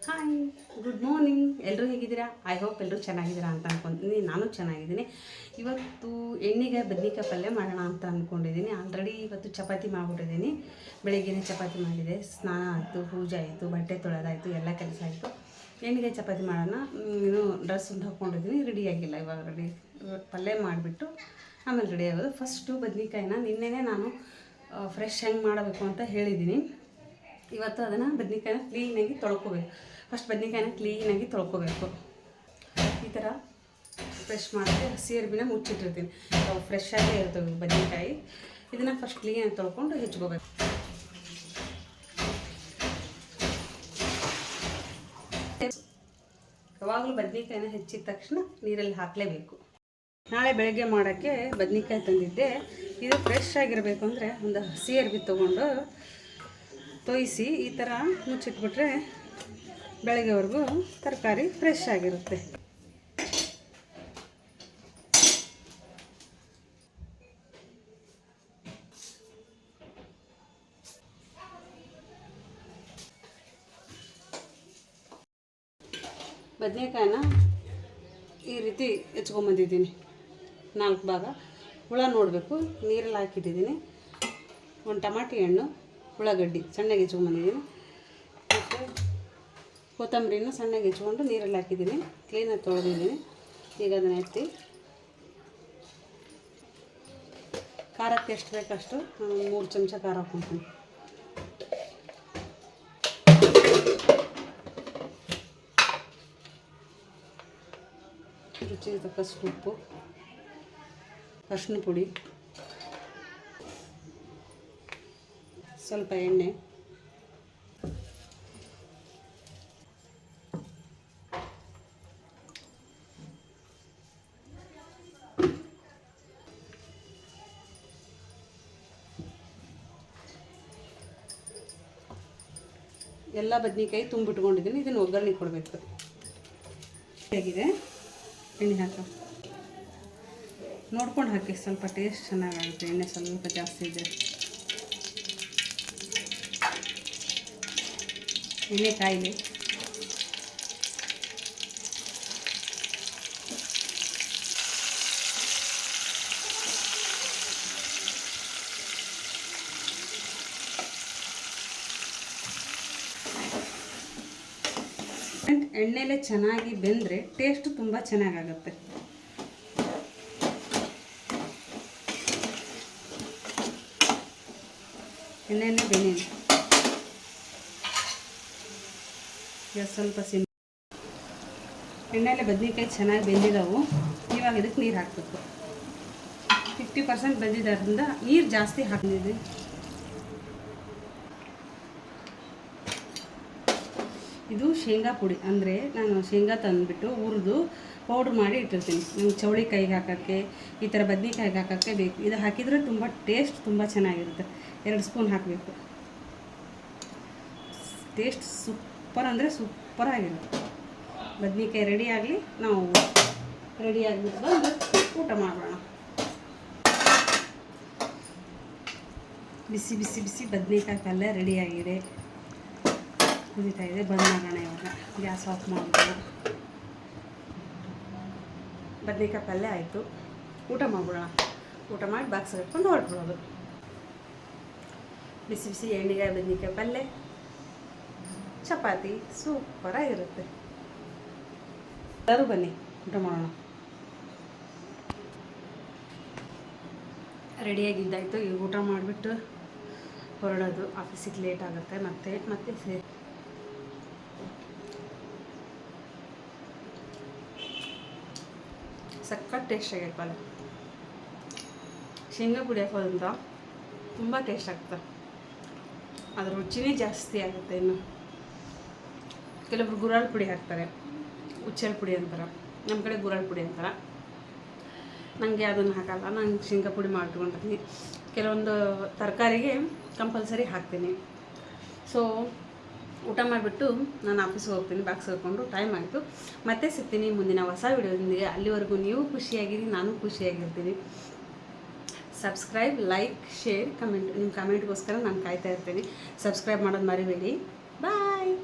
Hi, good morning. ಎಲ್ಲರೂ ಹೇಗಿದ್ದೀರಾ? I hope ಎಲ್ಲರೂ ಚೆನ್ನಾಗಿದ್ದೀರಾ ಅಂತ ಅಂದ್ಕೊತೀನಿ. ನಾನು ಚೆನ್ನಾಗಿದ್ದೀನಿ. ಇವತ್ತು ಎಣ್ಣೆಗೆ ಬದ್ನಿಕಾಯಿ ಪಲ್ಯ ಮಾಡೋಣ ಅಂತ ಅಂದ್ಕೊಂಡಿದ್ದೀನಿ. ಆಲ್ರೆಡಿ ಇವತ್ತು ಚಪಾತಿ ಮಾಡಿಬಿಟ್ಟಿದ್ದೀನಿ. ಬೆಳಗ್ಗೆನೇ ಚಪಾತಿ ಮಾಡಿದೆ, ಸ್ನಾನ ಆಯಿತು, ಪೂಜೆ ಆಯಿತು, ಬಟ್ಟೆ ತೊಳೆದಾಯಿತು, ಎಲ್ಲ ಕೆಲಸ ಆಯಿತು. ಎಣ್ಣೆಗೆ ಚಪಾತಿ ಮಾಡೋಣ, ಡ್ರೆಸ್ ಒಂದು ಹಾಕ್ಕೊಂಡಿದ್ದೀನಿ, ರೆಡಿಯಾಗಿಲ್ಲ. ಇವಾಗ ಪಲ್ಯ ಮಾಡಿಬಿಟ್ಟು ಆಮೇಲೆ ರೆಡಿ ಆಗೋದು. ಫಸ್ಟು ಬದ್ನಿಕಾಯಿನ ನಿನ್ನೆನೇ ನಾನು ಫ್ರೆಶ್ ಹೆಂಗೆ ಮಾಡಬೇಕು ಅಂತ ಹೇಳಿದ್ದೀನಿ. ಇವತ್ತು ಅದನ್ನು ಬದ್ನಿಕಾಯಿನ ಕ್ಲೀನಾಗಿ ತೊಳ್ಕೊಬೇಕು. ಫಸ್ಟ್ ಬದ್ನಿಕಾಯಿನ ಕ್ಲೀನಾಗಿ ತೊಳ್ಕೊಬೇಕು. ಈ ಥರ ಫ್ರೆಶ್ ಮಾಡಿದ್ರೆ ಹಸಿ ಅರಿಬಿನ ಮುಚ್ಚಿಟ್ಟಿರ್ತೀನಿ. ಅವು ಫ್ರೆಶ್ ಆಗೇ ಇರ್ತವೆ ಬದ್ನಿಕಾಯಿ. ಇದನ್ನು ಫಸ್ಟ್ ಕ್ಲೀನಾಗಿ ತೊಳ್ಕೊಂಡು ಹೆಚ್ಕೋಬೇಕು. ಯಾವಾಗಲೂ ಬದ್ನಿಕಾಯಿನ ಹೆಚ್ಚಿದ ತಕ್ಷಣ ನೀರಲ್ಲಿ ಹಾಕಲೇಬೇಕು. ನಾಳೆ ಬೆಳಗ್ಗೆ ಮಾಡೋಕ್ಕೆ ಬದ್ನಿಕಾಯಿ ತಂದಿದ್ದೆ. ಇದು ಫ್ರೆಶ್ ಆಗಿರಬೇಕು ಅಂದರೆ ಒಂದು ಹಸಿ ಅರಿಬಿ ತೊಗೊಂಡು ತೊಯಿಸಿ ಈ ಥರ ಮುಚ್ಚಿಟ್ಬಿಟ್ರೆ ಬೆಳಗ್ಗೆವರೆಗೂ ತರಕಾರಿ ಫ್ರೆಶ್ ಆಗಿರುತ್ತೆ. ಬದನೆಕಾಯಿನ ಈ ರೀತಿ ಹೆಚ್ಕೊಂಬಂದಿದ್ದೀನಿ. 4 ಭಾಗ ಹುಳ ನೋಡಬೇಕು, ನೀರಲ್ಲಿ ಹಾಕಿಟ್ಟಿದ್ದೀನಿ. ಒಂದು ಟಮಾಟಿ ಹಣ್ಣು, ಉಳ್ಳಾಗಡ್ಡಿ ಸಣ್ಣಗೆ ಹೆಚ್ಕೊಂಬಂದಿದ್ದೀನಿ, ಮತ್ತು ಕೊತ್ತಂಬರಿನ ಸಣ್ಣಗೆ ಹೆಚ್ಕೊಂಡು ನೀರಲ್ಲಿ ಹಾಕಿದ್ದೀನಿ. ಕ್ಲೀನಾಗಿ ತೊಳೆದಿದ್ದೀನಿ. ಈಗ ಅದನ್ನು ಎತ್ತಿ ಖಾರಕ್ಕೆ ಎಷ್ಟು ಬೇಕಷ್ಟು 3 ಚಮಚ ಖಾರ ಹಾಕ್ಕೊತೀನಿ. ರುಚಿಗೆ ತಕ್ಕಷ್ಟು ಉಪ್ಪು, ಅರಿಶಿನ ಪುಡಿ, ಸ್ವಲ್ಪ ಎಣ್ಣೆ, ಎಲ್ಲ ಬದನೆಕಾಯಿ ತುಂಬಿಟ್ಕೊಂಡಿದ್ದೀನಿ. ಇದನ್ನು ಒಗ್ಗರಣೆ ಕೊಡಬೇಕು. ಹೇಗಿದೆ ಎಣ್ಣೆ ಹಾಕ ನೋಡ್ಕೊಂಡು ಹಾಕಿ, ಸ್ವಲ್ಪ ಟೇಸ್ಟ್ ಚೆನ್ನಾಗಾಗುತ್ತೆ. ಎಣ್ಣೆ ಸ್ವಲ್ಪ ಜಾಸ್ತಿ ಇದ್ದರೆ. ಎಣ್ಣೆ ಕಾಯಿಲೆ ಎಣ್ಣೆಲೆ ಚೆನ್ನಾಗಿ ಬೆಂದರೆ ಟೇಸ್ಟ್ ತುಂಬ ಚೆನ್ನಾಗಾಗುತ್ತೆ. ಎಣ್ಣೆಲೆ ಬೆಂದಿದೆ. ಈಗ ಸ್ವಲ್ಪ ಎಣ್ಣೆಲೆ ಬದನೆಕಾಯಿ ಚೆನ್ನಾಗಿ ಬೆಂದಿದ್ದಾವು. ಇವಾಗ ಇದಕ್ಕೆ ನೀರು ಹಾಕಬೇಕು. 50% ಬೆಂದಿದ್ದರಿಂದ ನೀರು ಜಾಸ್ತಿ ಹಾಕಿದ್ದೀನಿ. ಇದು ಶೇಂಗಾ ಪುಡಿ, ಅಂದರೆ ನಾನು ಶೇಂಗಾ ತಂದುಬಿಟ್ಟು ಹುರಿದು ಪೌಡ್ರ್ ಮಾಡಿ ಇಟ್ಟಿರ್ತೀನಿ. ನಂಗೆ ಚೌಳಿಕಾಯಿಗೆ ಹಾಕೋಕ್ಕೆ, ಈ ಥರ ಬದ್ನಿಕಾಯಿಗೆ ಹಾಕೋಕ್ಕೆ ಬೇಕು. ಇದು ಹಾಕಿದರೆ ತುಂಬ ಟೇಸ್ಟ್ ತುಂಬ ಚೆನ್ನಾಗಿರುತ್ತೆ. 2 ಸ್ಪೂನ್ ಹಾಕಬೇಕು. ಟೇಸ್ಟ್ ಸೂಪರ್ ಅಂದರೆ ಸೂಪರಾಗಿರುತ್ತೆ. ಬದ್ನಿಕಾಯಿ ರೆಡಿ ಆಗಲಿ, ನಾವು ರೆಡಿ ಆಗಿಬಿಟ್ಟು ಬಂದು ಊಟ ಮಾಡೋಣ. ಬಿಸಿ ಬಿಸಿ ಬಿಸಿ ಬದ್ನಿಕಾಯಿ ಪಲ್ಯ ರೆಡಿಯಾಗಿದೆ, ಕುದೀತಾ ಇದೆ. ಬಂದ್ ಮಾಡೋಣ. ಇವಾಗ ಗ್ಯಾಸ್ ಆಫ್ ಮಾಡೋಣ. ಬದ್ನಿಕಾಯಿ ಪಲ್ಯ ಆಯಿತು, ಊಟ ಮಾಡ್ಬಿಡೋಣ. ಊಟ ಮಾಡಿ ಬಾಕ್ಸ್ ಕಟ್ಕೊಂಡು ಹೊರಟ್ಬಿಡೋದು. ಬಿಸಿ ಬಿಸಿ ಎಣ್ಣೆಗಾಯಿ ಬದ್ನಿಕಾಯಿ ಪಲ್ಯ, ಚಪಾತಿ ಸೂಪರಾಗಿರುತ್ತೆ. ಎಲ್ಲರೂ ಬನ್ನಿ ಊಟ ಮಾಡೋಣ. ರೆಡಿಯಾಗಿದ್ದಾಯಿತು. ಈಗ ಊಟ ಮಾಡಿಬಿಟ್ಟು ಹೊರಡೋದು. ಆಫೀಸಿಗೆ ಲೇಟ್ ಆಗುತ್ತೆ. ಮತ್ತೆ ಸಖತ್ ಟೇಸ್ಟ್ ಆಗೈತೆ ಪಲ್ಯ. ಶೇಂಗಾ ಪುಡಿ ಹಾಕೋದ್ರಿಂದ ತುಂಬ ಟೇಸ್ಟ್ ಆಗ್ತದೆ. ಅದ್ರ ರುಚಿನೇ ಜಾಸ್ತಿ ಆಗುತ್ತೆ. ಇನ್ನು ಕೆಲವರು ಗುರಾಳ್ ಪುಡಿ ಹಾಕ್ತಾರೆ, ಉಚ್ಚಲ್ ಪುಡಿ ಅಂತಾರೆ. ನಮ್ಮ ಕಡೆ ಗುರಾಳ್ ಪುಡಿ ಅಂತಾರೆ. ನನಗೆ ಅದನ್ನು ಹಾಕಲ್ಲ. ನಾನು ಶೇಂಗಾ ಪುಡಿ ಮಾಡ್ಕೊಂಡಿರ್ತೀನಿ. ಕೆಲವೊಂದು ತರಕಾರಿಗೆ ಕಂಪಲ್ಸರಿ ಹಾಕ್ತೀನಿ. ಸೊ ಊಟ ಮಾಡಿಬಿಟ್ಟು ನಾನು ಆಫೀಸ್ಗೆ ಹೋಗ್ತೀನಿ. ಬಾಕ್ಸ್ ಹಾಕ್ಕೊಂಡು ಟೈಮ್ ಆಯಿತು. ಮತ್ತೆ ಸಿಗ್ತೀನಿ ಮುಂದಿನ ಹೊಸ ವಿಡಿಯೋದೊಂದಿಗೆ. ಅಲ್ಲಿವರೆಗೂ ನೀವು ಖುಷಿಯಾಗಿರಿ, ನಾನು ಖುಷಿಯಾಗಿರ್ತೀನಿ. Subscribe, like, share, comment. ನಿಮ್ಮ ಕಮೆಂಟ್ಗೋಸ್ಕರ ನಾನು ಕಾಯ್ತಾ ಇರ್ತೀನಿ. ಸಬ್ಸ್ಕ್ರೈಬ್ ಮಾಡೋದು ಮರಿಬೇಡಿ. ಬಾಯ್.